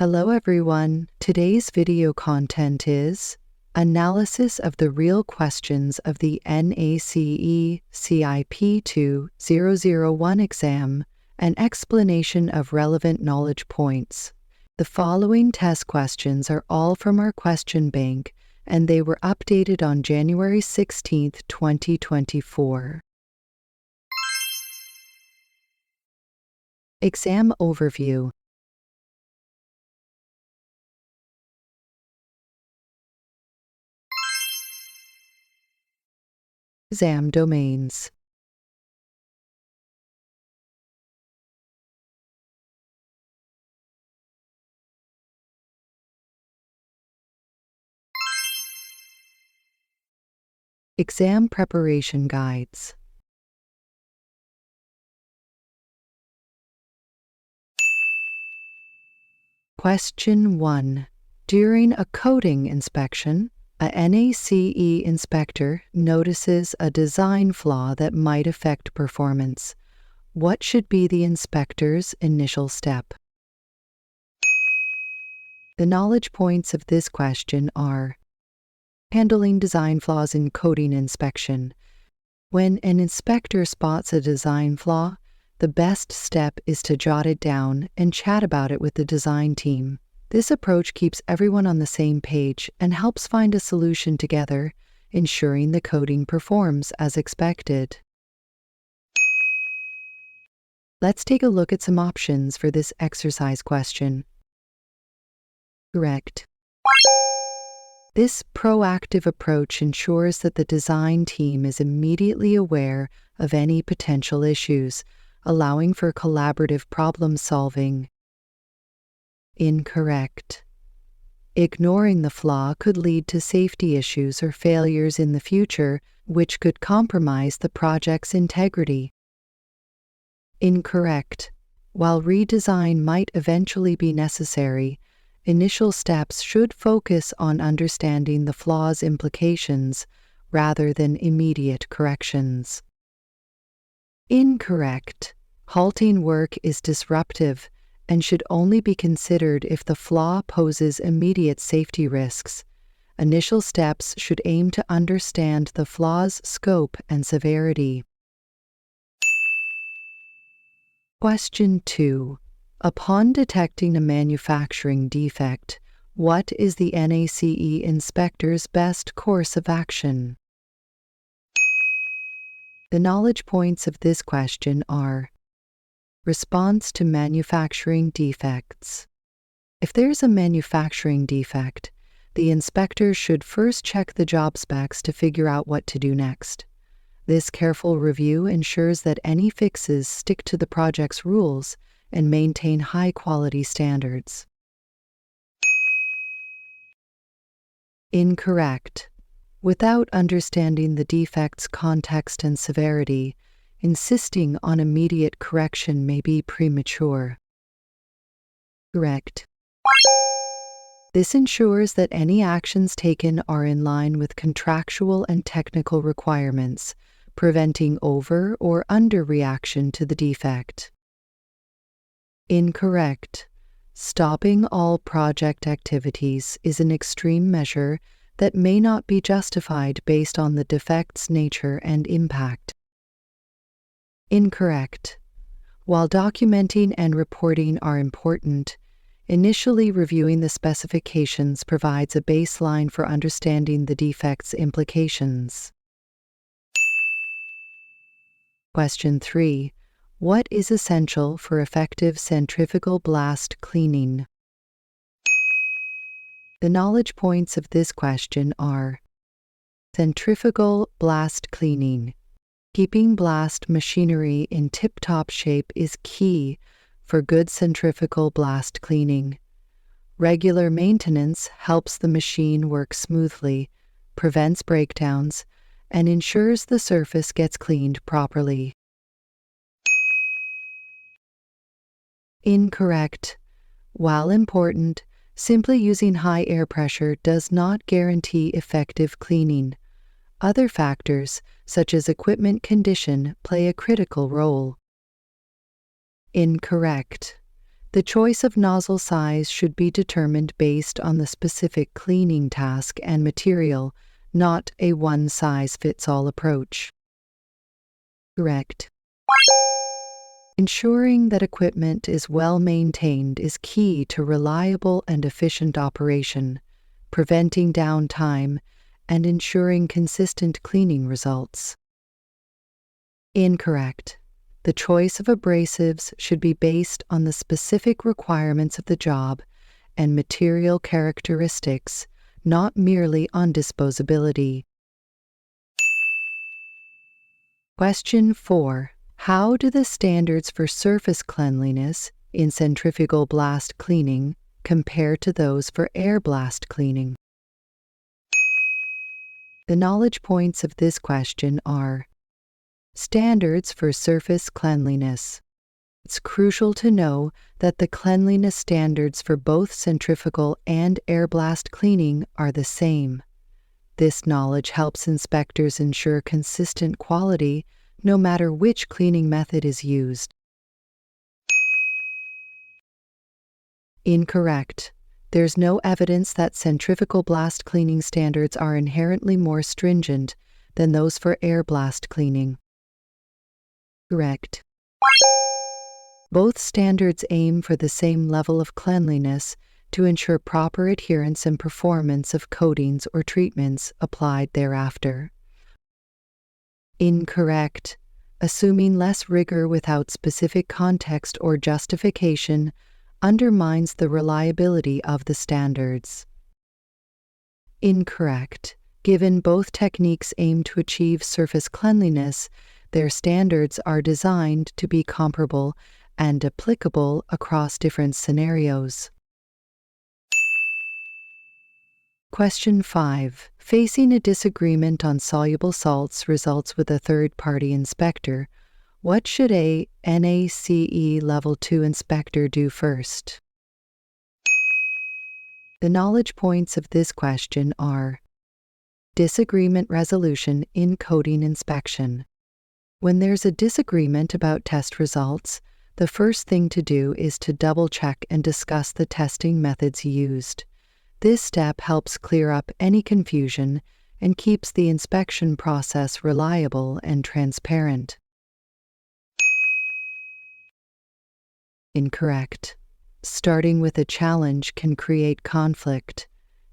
Hello everyone. Today's video content is analysis of the real questions of the NACE-CIP2-001 exam and explanation of relevant knowledge points. The following test questions are all from our question bank, and they were updated on January 16, 2024. Exam overview. Exam domains. Exam preparation guides. Question 1. During a coating inspection, a NACE inspector notices a design flaw that might affect performance. What should be the inspector's initial step? The knowledge points of this question are: handling design flaws in coating inspection. When an inspector spots a design flaw, the best step is to jot it down and chat about it with the design team. This approach keeps everyone on the same page and helps find a solution together, ensuring the coating performs as expected. Let's take a look at some options for this exercise question. Correct. This proactive approach ensures that the design team is immediately aware of any potential issues, allowing for collaborative problem solving. Incorrect. Ignoring the flaw could lead to safety issues or failures in the future, which could compromise the project's integrity. Incorrect. While redesign might eventually be necessary, initial steps should focus on understanding the flaw's implications rather than immediate corrections. Incorrect. Halting work is disruptive and should only be considered if the flaw poses immediate safety risks. Initial steps should aim to understand the flaw's scope and severity. Question 2. Upon detecting a manufacturing defect, what is the NACE inspector's best course of action? The knowledge points of this question are: response to manufacturing defects. If there's a manufacturing defect, the inspector should first check the job specs to figure out what to do next. This careful review ensures that any fixes stick to the project's rules and maintain high-quality standards. Incorrect. Without understanding the defect's context and severity, insisting on immediate correction may be premature. Correct. This ensures that any actions taken are in line with contractual and technical requirements, preventing over- or under-reaction to the defect. Incorrect. Stopping all project activities is an extreme measure that may not be justified based on the defect's nature and impact. Incorrect. While documenting and reporting are important, initially reviewing the specifications provides a baseline for understanding the defect's implications. Question 3. What is essential for effective centrifugal blast cleaning? The knowledge points of this question are: centrifugal blast cleaning. Keeping blast machinery in tip-top shape is key for good centrifugal blast cleaning. Regular maintenance helps the machine work smoothly, prevents breakdowns, and ensures the surface gets cleaned properly. Incorrect. While important, simply using high air pressure does not guarantee effective cleaning. Other factors, such as equipment condition, play a critical role. Incorrect. The choice of nozzle size should be determined based on the specific cleaning task and material, not a one-size-fits-all approach. Correct. Ensuring that equipment is well maintained is key to reliable and efficient operation, preventing downtime, and ensuring consistent cleaning results. Incorrect. The choice of abrasives should be based on the specific requirements of the job and material characteristics, not merely on disposability. Question 4. How do the standards for surface cleanliness in centrifugal blast cleaning compare to those for air blast cleaning? The knowledge points of this question are: standards for surface cleanliness. It's crucial to know that the cleanliness standards for both centrifugal and air blast cleaning are the same. This knowledge helps inspectors ensure consistent quality no matter which cleaning method is used. Incorrect. There's no evidence that centrifugal blast cleaning standards are inherently more stringent than those for air blast cleaning. Correct. Both standards aim for the same level of cleanliness to ensure proper adherence and performance of coatings or treatments applied thereafter. Incorrect. Assuming less rigor without specific context or justification undermines the reliability of the standards. Incorrect. Given both techniques aim to achieve surface cleanliness, their standards are designed to be comparable and applicable across different scenarios. Question 5. Facing a disagreement on soluble salts results with a third-party inspector, what should a NACE Level 2 inspector do first? The knowledge points of this question are: disagreement resolution in coating inspection. When there's a disagreement about test results, the first thing to do is to double-check and discuss the testing methods used. This step helps clear up any confusion and keeps the inspection process reliable and transparent. Incorrect. Starting with a challenge can create conflict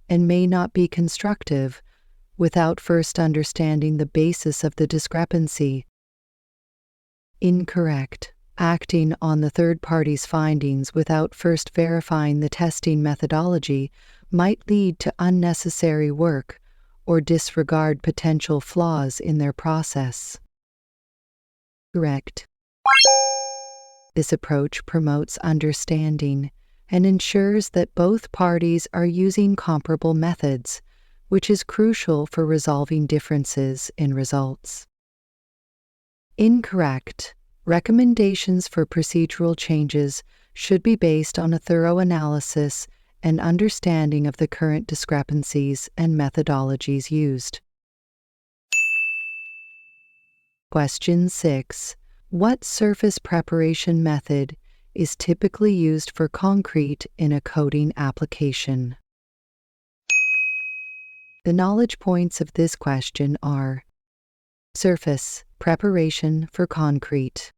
and may not be constructive without first understanding the basis of the discrepancy. Incorrect. Acting on the third party's findings without first verifying the testing methodology might lead to unnecessary work or disregard potential flaws in their process. Correct. This approach promotes understanding and ensures that both parties are using comparable methods, which is crucial for resolving differences in results. Incorrect. Recommendations for procedural changes should be based on a thorough analysis and understanding of the current discrepancies and methodologies used. Question 6. What surface preparation method is typically used for concrete in a coating application? The knowledge points of this question are: surface preparation for concrete.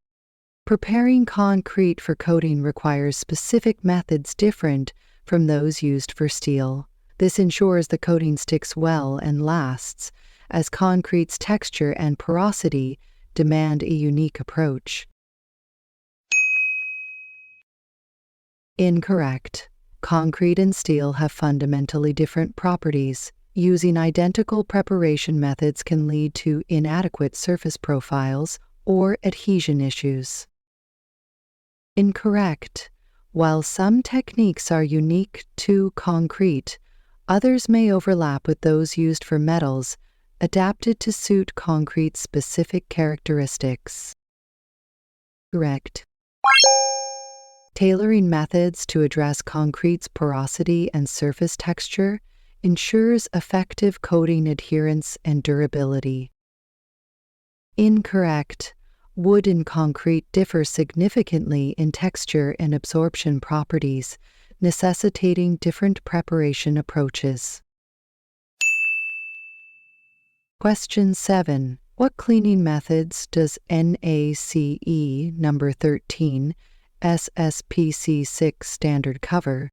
Preparing concrete for coating requires specific methods different from those used for steel. This ensures the coating sticks well and lasts, as concrete's texture and porosity demand a unique approach. Incorrect. Concrete and steel have fundamentally different properties. Using identical preparation methods can lead to inadequate surface profiles or adhesion issues. Incorrect. While some techniques are unique to concrete, others may overlap with those used for metals, adapted to suit concrete's specific characteristics. Correct. Tailoring methods to address concrete's porosity and surface texture ensures effective coating adherence and durability. Incorrect. Wood and concrete differ significantly in texture and absorption properties, necessitating different preparation approaches. Question 7. What cleaning methods does NACE number 13 SSPC6 standard cover?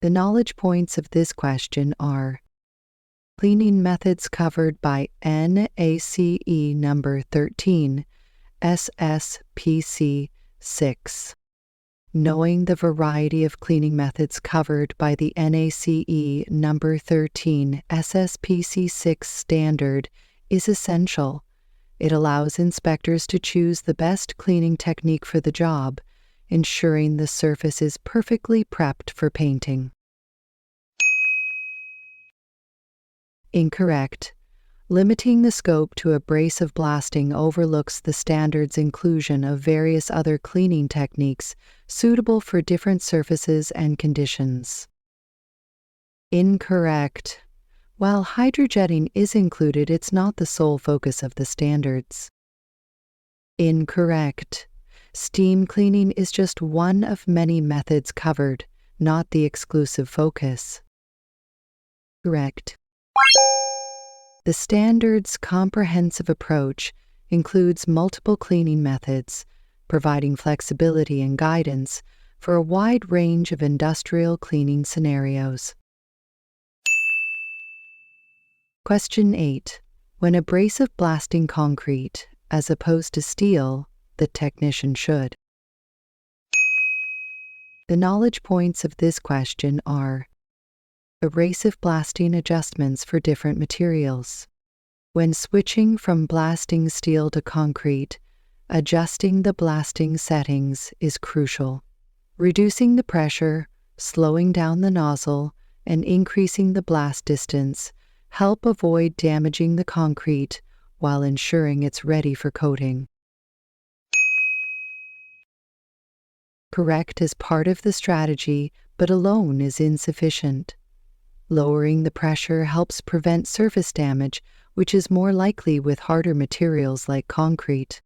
The knowledge points of this question are: cleaning methods covered by NACE number 13 SSPC6. Knowing the variety of cleaning methods covered by the NACE number 13 SSPC6 standard is essential. It allows inspectors to choose the best cleaning technique for the job, ensuring the surface is perfectly prepped for painting. Incorrect. Limiting the scope to abrasive blasting overlooks the standard's inclusion of various other cleaning techniques suitable for different surfaces and conditions. Incorrect. While hydrojetting is included, it's not the sole focus of the standards. Incorrect. Steam cleaning is just one of many methods covered, not the exclusive focus. Correct. The standard's comprehensive approach includes multiple cleaning methods, providing flexibility and guidance for a wide range of industrial cleaning scenarios. Question 8. When abrasive blasting concrete, as opposed to steel, the technician should. The knowledge points of this question are: abrasive blasting adjustments for different materials. When switching from blasting steel to concrete, adjusting the blasting settings is crucial. Reducing the pressure, slowing down the nozzle, and increasing the blast distance help avoid damaging the concrete while ensuring it's ready for coating. Correct is part of the strategy, but alone is insufficient. Lowering the pressure helps prevent surface damage, which is more likely with harder materials like concrete.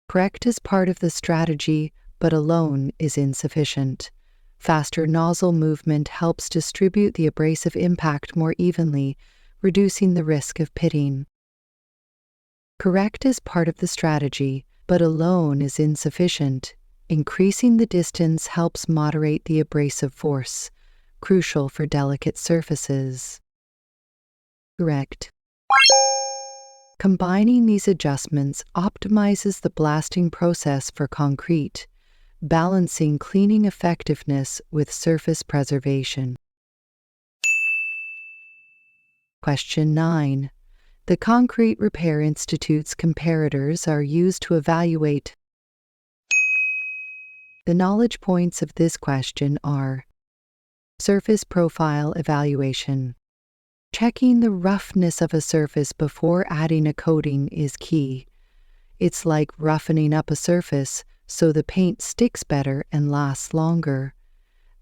Correct is part of the strategy, but alone is insufficient. Faster nozzle movement helps distribute the abrasive impact more evenly, reducing the risk of pitting. Correct is part of the strategy, but alone is insufficient. Increasing the distance helps moderate the abrasive force, crucial for delicate surfaces. Correct. Combining these adjustments optimizes the blasting process for concrete, balancing cleaning effectiveness with surface preservation. Question 9. The Concrete Repair Institute's comparators are used to evaluate. The knowledge points of this question are: surface profile evaluation. Checking the roughness of a surface before adding a coating is key. It's like roughening up a surface so the paint sticks better and lasts longer.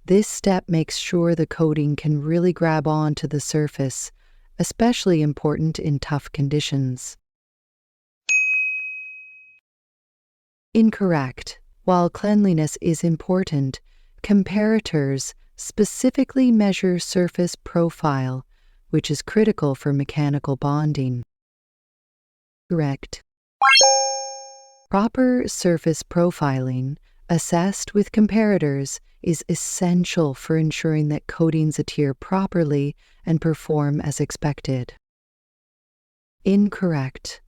This step makes sure the coating can really grab onto the surface, especially important in tough conditions. Incorrect. While cleanliness is important, comparators specifically measure surface profile, which is critical for mechanical bonding. Correct. Proper surface profiling, assessed with comparators, is essential for ensuring that coatings adhere properly and perform as expected. Incorrect.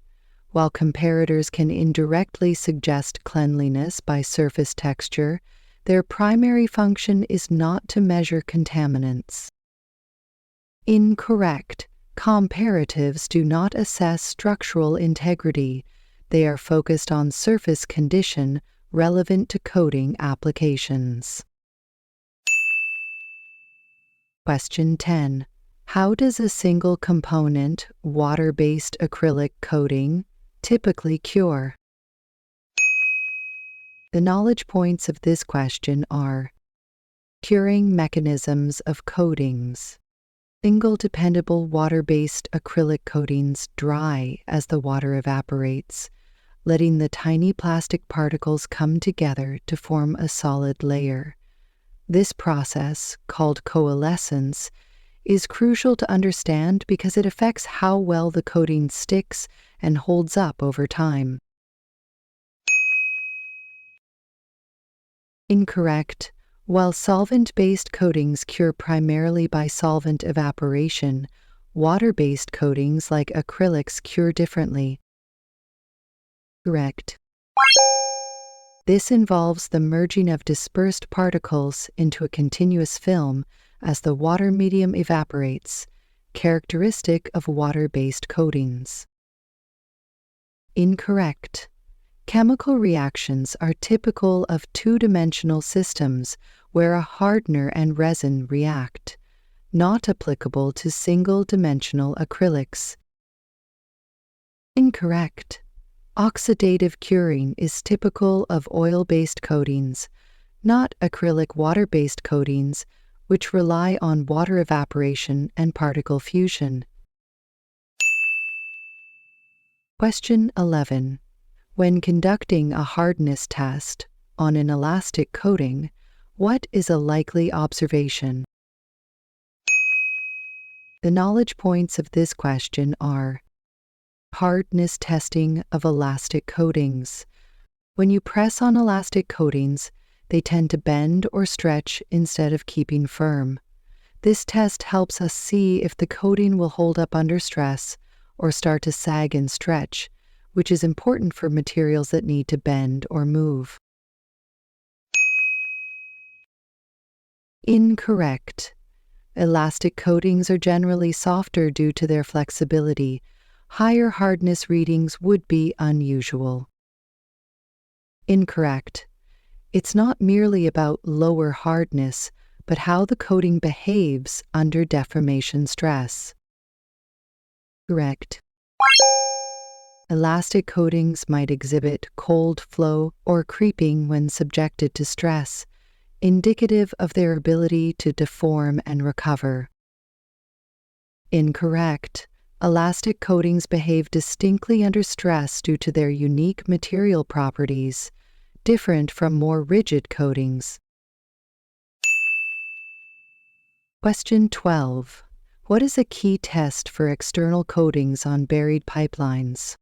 While comparators can indirectly suggest cleanliness by surface texture, their primary function is not to measure contaminants. Incorrect. Comparatives do not assess structural integrity. They are focused on surface condition relevant to coating applications. Question 10. How does a single component, water-based acrylic coating, typically cure? The knowledge points of this question are: curing mechanisms of coatings. Single dependable water-based acrylic coatings dry as the water evaporates, letting the tiny plastic particles come together to form a solid layer. This process, called coalescence, is crucial to understand because it affects how well the coating sticks and holds up over time. Incorrect. While solvent-based coatings cure primarily by solvent evaporation, water-based coatings like acrylics cure differently. Correct. This involves the merging of dispersed particles into a continuous film as the water medium evaporates, characteristic of water-based coatings. Incorrect. Chemical reactions are typical of two-dimensional systems where a hardener and resin react, not applicable to single-dimensional acrylics. Incorrect. Oxidative curing is typical of oil-based coatings, not acrylic water-based coatings, which rely on water evaporation and particle fusion. Question 11. When conducting a hardness test on an elastic coating, what is a likely observation? The knowledge points of this question are: hardness testing of elastic coatings. When you press on elastic coatings, they tend to bend or stretch instead of keeping firm. This test helps us see if the coating will hold up under stress or start to sag and stretch, which is important for materials that need to bend or move. Incorrect. Elastic coatings are generally softer due to their flexibility. Higher hardness readings would be unusual. Incorrect. It's not merely about lower hardness, but how the coating behaves under deformation stress. Correct. Elastic coatings might exhibit cold flow or creeping when subjected to stress, indicative of their ability to deform and recover. Incorrect. Elastic coatings behave distinctly under stress due to their unique material properties, different from more rigid coatings. Question 12. What is a key test for external coatings on buried pipelines?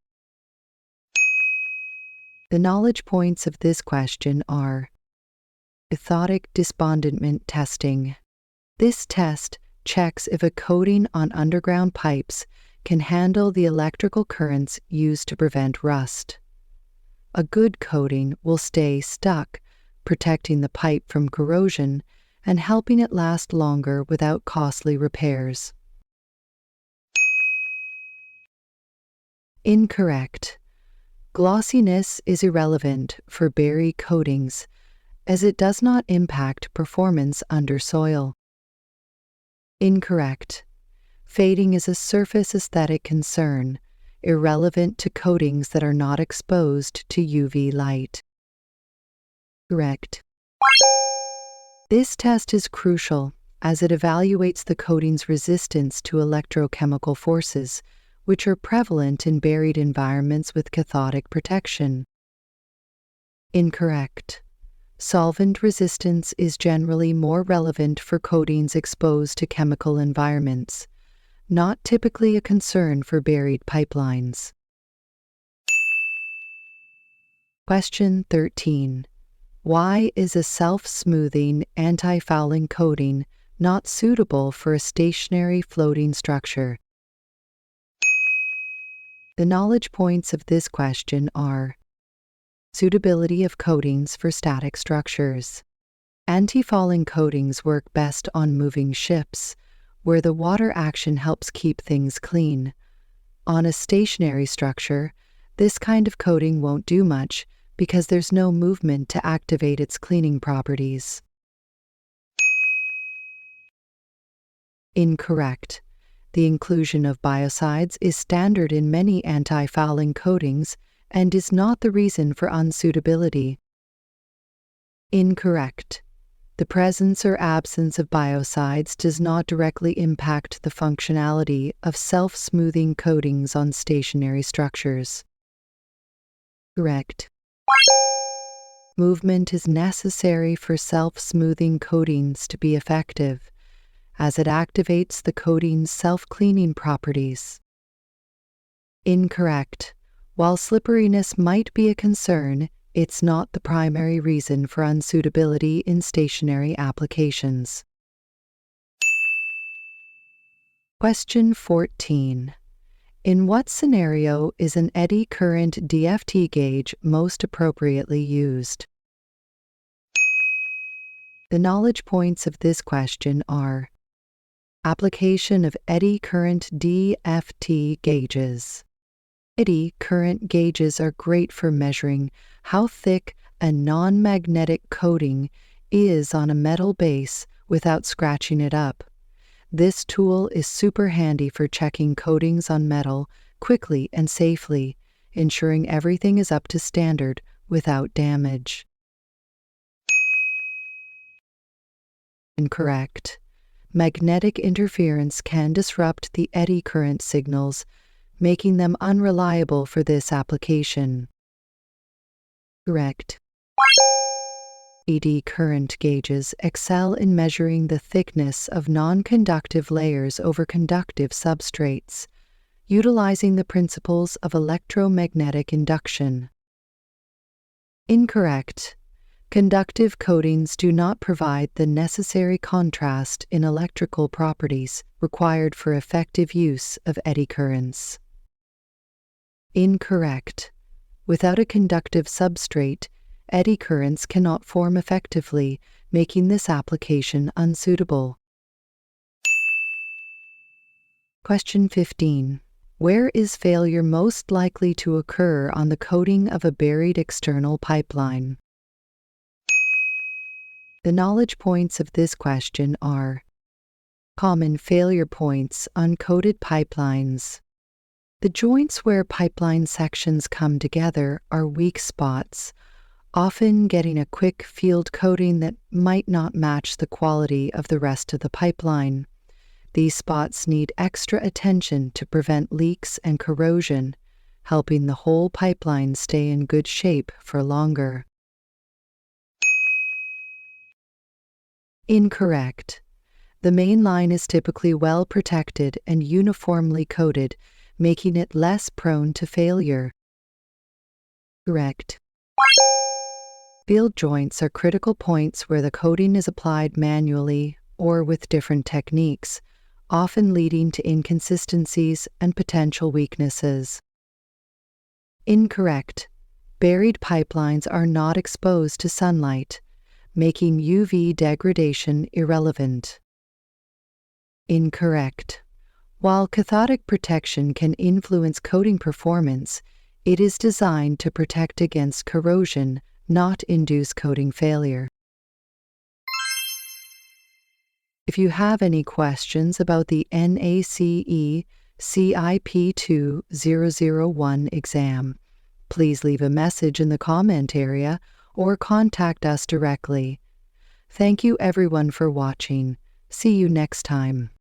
The knowledge points of this question are: cathodic disbandment testing. This test checks if a coating on underground pipes can handle the electrical currents used to prevent rust. A good coating will stay stuck, protecting the pipe from corrosion and helping it last longer without costly repairs. Incorrect. Glossiness is irrelevant for buried coatings, as it does not impact performance under soil. Incorrect. Fading is a surface aesthetic concern, irrelevant to coatings that are not exposed to UV light. Correct. This test is crucial as it evaluates the coating's resistance to electrochemical forces, which are prevalent in buried environments with cathodic protection. Incorrect. Solvent resistance is generally more relevant for coatings exposed to chemical environments, not typically a concern for buried pipelines. Question 13. Why is a self-smoothing anti-fouling coating not suitable for a stationary floating structure? The knowledge points of this question are: suitability of coatings for static structures. Anti-fouling coatings work best on moving ships, where the water action helps keep things clean. On a stationary structure, this kind of coating won't do much because there's no movement to activate its cleaning properties. Incorrect. The inclusion of biocides is standard in many anti-fouling coatings and is not the reason for unsuitability. Incorrect. The presence or absence of biocides does not directly impact the functionality of self-smoothing coatings on stationary structures. Correct. Movement is necessary for self-smoothing coatings to be effective, as it activates the coating's self-cleaning properties. Incorrect. While slipperiness might be a concern, it's not the primary reason for unsuitability in stationary applications. Question 14. In what scenario is an eddy current DFT gauge most appropriately used? The knowledge points of this question are: application of eddy current DFT gauges. Eddy current gauges are great for measuring how thick a non-magnetic coating is on a metal base without scratching it up. This tool is super handy for checking coatings on metal quickly and safely, ensuring everything is up to standard without damage. Incorrect. Magnetic interference can disrupt the eddy current signals, making them unreliable for this application. Correct. Eddy current gauges excel in measuring the thickness of non-conductive layers over conductive substrates, utilizing the principles of electromagnetic induction. Incorrect. Conductive coatings do not provide the necessary contrast in electrical properties required for effective use of eddy currents. Incorrect. Without a conductive substrate, eddy currents cannot form effectively, making this application unsuitable. Question 15. Where is failure most likely to occur on the coating of a buried external pipeline? The knowledge points of this question are: common failure points on coated pipelines. The joints where pipeline sections come together are weak spots, often getting a quick field coating that might not match the quality of the rest of the pipeline. These spots need extra attention to prevent leaks and corrosion, helping the whole pipeline stay in good shape for longer. Incorrect. The main line is typically well protected and uniformly coated, making it less prone to failure. Correct. Field joints are critical points where the coating is applied manually or with different techniques, often leading to inconsistencies and potential weaknesses. Incorrect. Buried pipelines are not exposed to sunlight, making UV degradation irrelevant. Incorrect. While cathodic protection can influence coating performance, it is designed to protect against corrosion, not induce coating failure. If you have any questions about the NACE-CIP2-001 exam, please leave a message in the comment area or contact us directly. Thank you everyone for watching. See you next time.